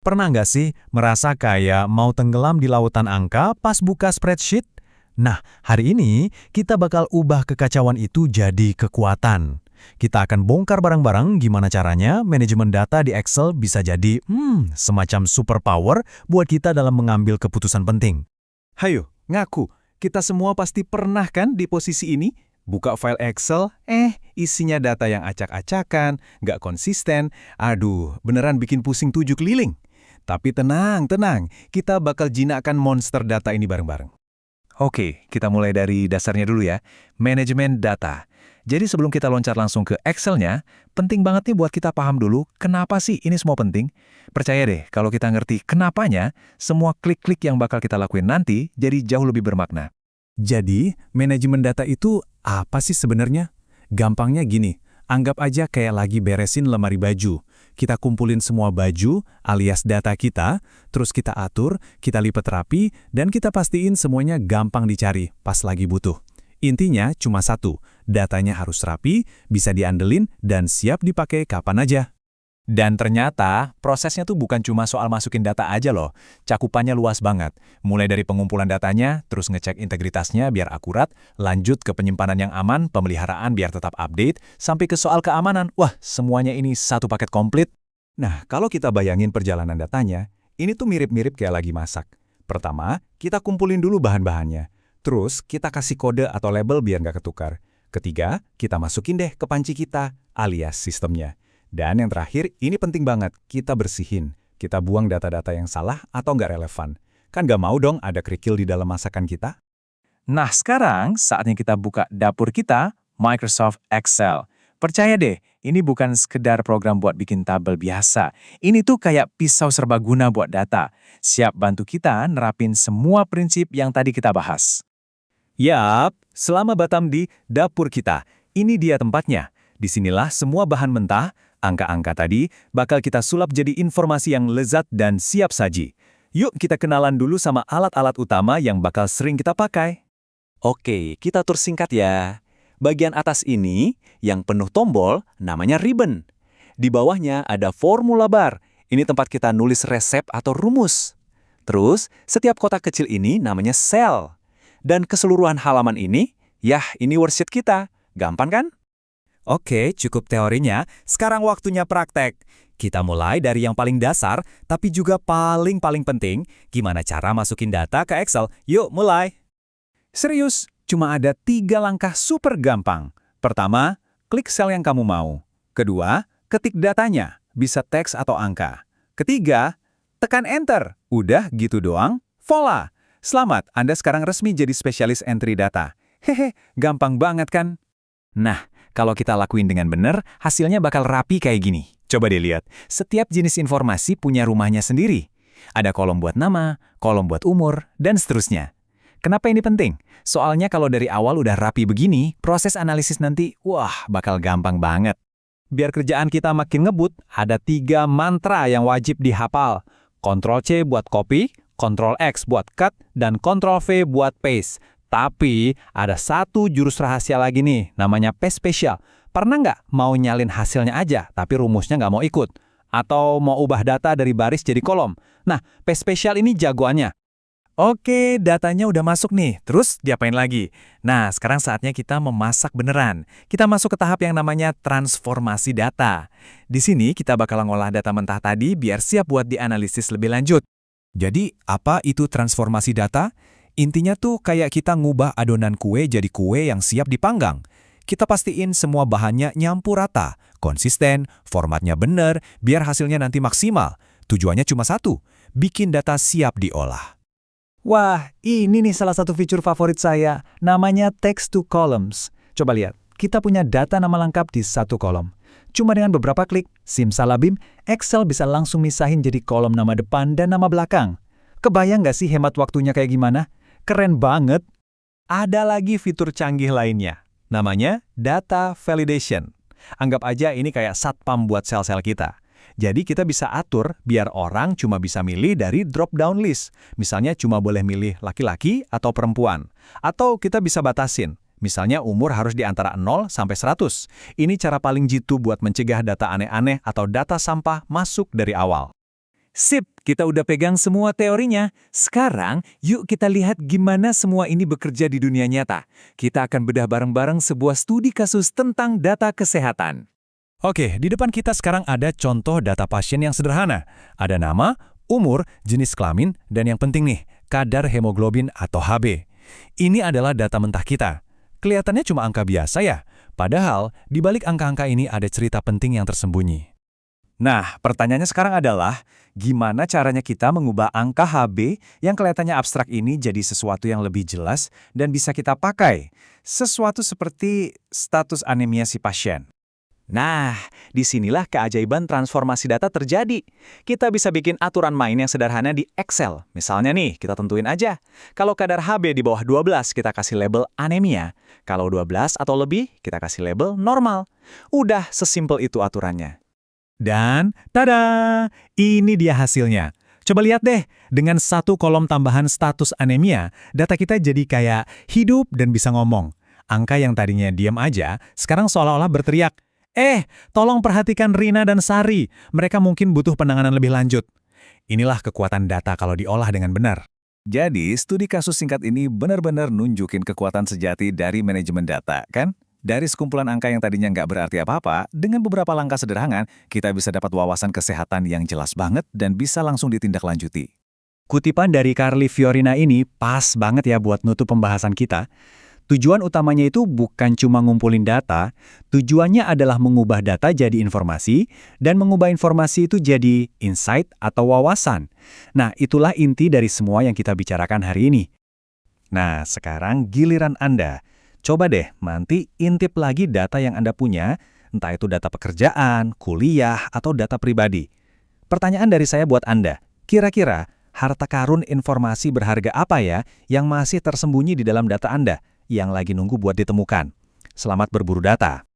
Pernah nggak sih merasa kayak mau tenggelam di lautan angka pas buka spreadsheet? Nah, hari ini kita bakal ubah kekacauan itu jadi kekuatan. Kita akan bongkar bareng-bareng gimana caranya manajemen data di Excel bisa jadi semacam superpower buat kita dalam mengambil keputusan penting. Hayo, ngaku. Kita semua pasti pernah kan di posisi ini? Buka file Excel, isinya data yang acak-acakan, nggak konsisten. Aduh, beneran bikin pusing 7 keliling. Tapi tenang, kita bakal jinakkan monster data ini bareng-bareng. Oke, kita mulai dari dasarnya dulu ya. Manajemen data. Jadi sebelum kita loncat langsung ke Excel-nya, penting banget nih buat kita paham dulu kenapa sih ini semua penting. Percaya deh, kalau kita ngerti kenapanya, semua klik-klik yang bakal kita lakuin nanti jadi jauh lebih bermakna. Jadi, manajemen data itu apa sih sebenarnya? Gampangnya gini, anggap aja kayak lagi beresin lemari baju. Kita kumpulin semua baju alias data kita, terus kita atur, kita lipat rapi, dan kita pastiin semuanya gampang dicari pas lagi butuh. Intinya cuma satu, datanya harus rapi, bisa diandelin, dan siap dipakai kapan aja. Dan ternyata, prosesnya tuh bukan cuma soal masukin data aja loh. Cakupannya luas banget. Mulai dari pengumpulan datanya, terus ngecek integritasnya biar akurat, lanjut ke penyimpanan yang aman, pemeliharaan biar tetap update, sampai ke soal keamanan. Wah, semuanya ini satu paket komplit. Nah, kalau kita bayangin perjalanan datanya, ini tuh mirip-mirip kayak lagi masak. Pertama, kita kumpulin dulu bahan-bahannya. Terus, kita kasih kode atau label biar nggak ketukar. Ketiga, kita masukin deh ke panci kita, alias sistemnya. Dan yang terakhir, ini penting banget, kita bersihin. Kita buang data-data yang salah atau nggak relevan. Kan nggak mau dong ada kerikil di dalam masakan kita? Nah sekarang, saatnya kita buka dapur kita, Microsoft Excel. Percaya deh, ini bukan sekedar program buat bikin tabel biasa. Ini tuh kayak pisau serbaguna buat data. Siap bantu kita nerapin semua prinsip yang tadi kita bahas. Yap, selama Batam di dapur kita, ini dia tempatnya. Disinilah semua bahan mentah, angka-angka tadi, bakal kita sulap jadi informasi yang lezat dan siap saji. Yuk kita kenalan dulu sama alat-alat utama yang bakal sering kita pakai. Oke, kita atur singkat ya. Bagian atas ini, yang penuh tombol, namanya ribbon. Di bawahnya ada formula bar. Ini tempat kita nulis resep atau rumus. Terus, setiap kotak kecil ini namanya sel. Dan keseluruhan halaman ini, ini worksheet kita. Gampang kan? Oke, cukup teorinya. Sekarang waktunya praktek. Kita mulai dari yang paling dasar, tapi juga paling penting, gimana cara masukin data ke Excel. Yuk, mulai. Serius, cuma ada 3 langkah super gampang. Pertama, klik sel yang kamu mau. Kedua, ketik datanya, bisa teks atau angka. Ketiga, tekan enter. Udah gitu doang, voila. Selamat, Anda sekarang resmi jadi spesialis entry data. Hehe, gampang banget kan? Nah, kalau kita lakuin dengan benar, hasilnya bakal rapi kayak gini. Coba deh lihat, setiap jenis informasi punya rumahnya sendiri. Ada kolom buat nama, kolom buat umur, dan seterusnya. Kenapa ini penting? Soalnya kalau dari awal udah rapi begini, proses analisis nanti, bakal gampang banget. Biar kerjaan kita makin ngebut, ada 3 mantra yang wajib dihafal. Ctrl+C buat copy, Ctrl+X buat cut, dan Ctrl+V buat paste. Tapi, ada satu jurus rahasia lagi nih, namanya paste special. Pernah nggak mau nyalin hasilnya aja, tapi rumusnya nggak mau ikut? Atau mau ubah data dari baris jadi kolom? Nah, paste special ini jagoannya. Oke, datanya udah masuk nih. Terus diapain lagi? Nah, sekarang saatnya kita memasak beneran. Kita masuk ke tahap yang namanya transformasi data. Di sini kita bakal ngolah data mentah tadi biar siap buat dianalisis lebih lanjut. Jadi, apa itu transformasi data? Intinya tuh kayak kita ngubah adonan kue jadi kue yang siap dipanggang. Kita pastiin semua bahannya nyampur rata, konsisten, formatnya bener, biar hasilnya nanti maksimal. Tujuannya cuma satu, bikin data siap diolah. Wah, ini nih salah satu fitur favorit saya, namanya text to columns. Coba lihat, kita punya data nama lengkap di satu kolom. Cuma dengan beberapa klik, simsalabim, Excel bisa langsung misahin jadi kolom nama depan dan nama belakang. Kebayang nggak sih hemat waktunya kayak gimana? Keren banget. Ada lagi fitur canggih lainnya, namanya data validation. Anggap aja ini kayak satpam buat sel-sel kita. Jadi kita bisa atur biar orang cuma bisa milih dari drop-down list. Misalnya cuma boleh milih laki-laki atau perempuan. Atau kita bisa batasin. Misalnya umur harus di antara 0 sampai 100. Ini cara paling jitu buat mencegah data aneh-aneh atau data sampah masuk dari awal. Sip, kita udah pegang semua teorinya. Sekarang, yuk kita lihat gimana semua ini bekerja di dunia nyata. Kita akan bedah bareng-bareng sebuah studi kasus tentang data kesehatan. Oke, di depan kita sekarang ada contoh data pasien yang sederhana. Ada nama, umur, jenis kelamin, dan yang penting nih, kadar hemoglobin atau HB. Ini adalah data mentah kita. Kelihatannya cuma angka biasa ya, padahal di balik angka-angka ini ada cerita penting yang tersembunyi. Nah, pertanyaannya sekarang adalah, gimana caranya kita mengubah angka HB yang kelihatannya abstrak ini jadi sesuatu yang lebih jelas dan bisa kita pakai? Sesuatu seperti status anemia si pasien. Nah, disinilah keajaiban transformasi data terjadi. Kita bisa bikin aturan main yang sederhana di Excel. Misalnya nih, kita tentuin aja. Kalau kadar HB di bawah 12, kita kasih label anemia. Kalau 12 atau lebih, kita kasih label normal. Udah sesimpel itu aturannya. Dan, tada! Ini dia hasilnya. Coba lihat deh, dengan satu kolom tambahan status anemia, data kita jadi kayak hidup dan bisa ngomong. Angka yang tadinya diam aja, sekarang seolah-olah berteriak, tolong perhatikan Rina dan Sari, mereka mungkin butuh penanganan lebih lanjut. Inilah kekuatan data kalau diolah dengan benar. Jadi, studi kasus singkat ini benar-benar nunjukin kekuatan sejati dari manajemen data, kan? Dari sekumpulan angka yang tadinya nggak berarti apa-apa, dengan beberapa langkah sederhana, kita bisa dapat wawasan kesehatan yang jelas banget dan bisa langsung ditindaklanjuti. Kutipan dari Carly Fiorina ini pas banget ya buat nutup pembahasan kita. Tujuan utamanya itu bukan cuma ngumpulin data, tujuannya adalah mengubah data jadi informasi, dan mengubah informasi itu jadi insight atau wawasan. Nah, itulah inti dari semua yang kita bicarakan hari ini. Nah, sekarang giliran Anda. Coba deh, nanti intip lagi data yang Anda punya, entah itu data pekerjaan, kuliah, atau data pribadi. Pertanyaan dari saya buat Anda, kira-kira harta karun informasi berharga apa ya yang masih tersembunyi di dalam data Anda, yang lagi nunggu buat ditemukan? Selamat berburu data.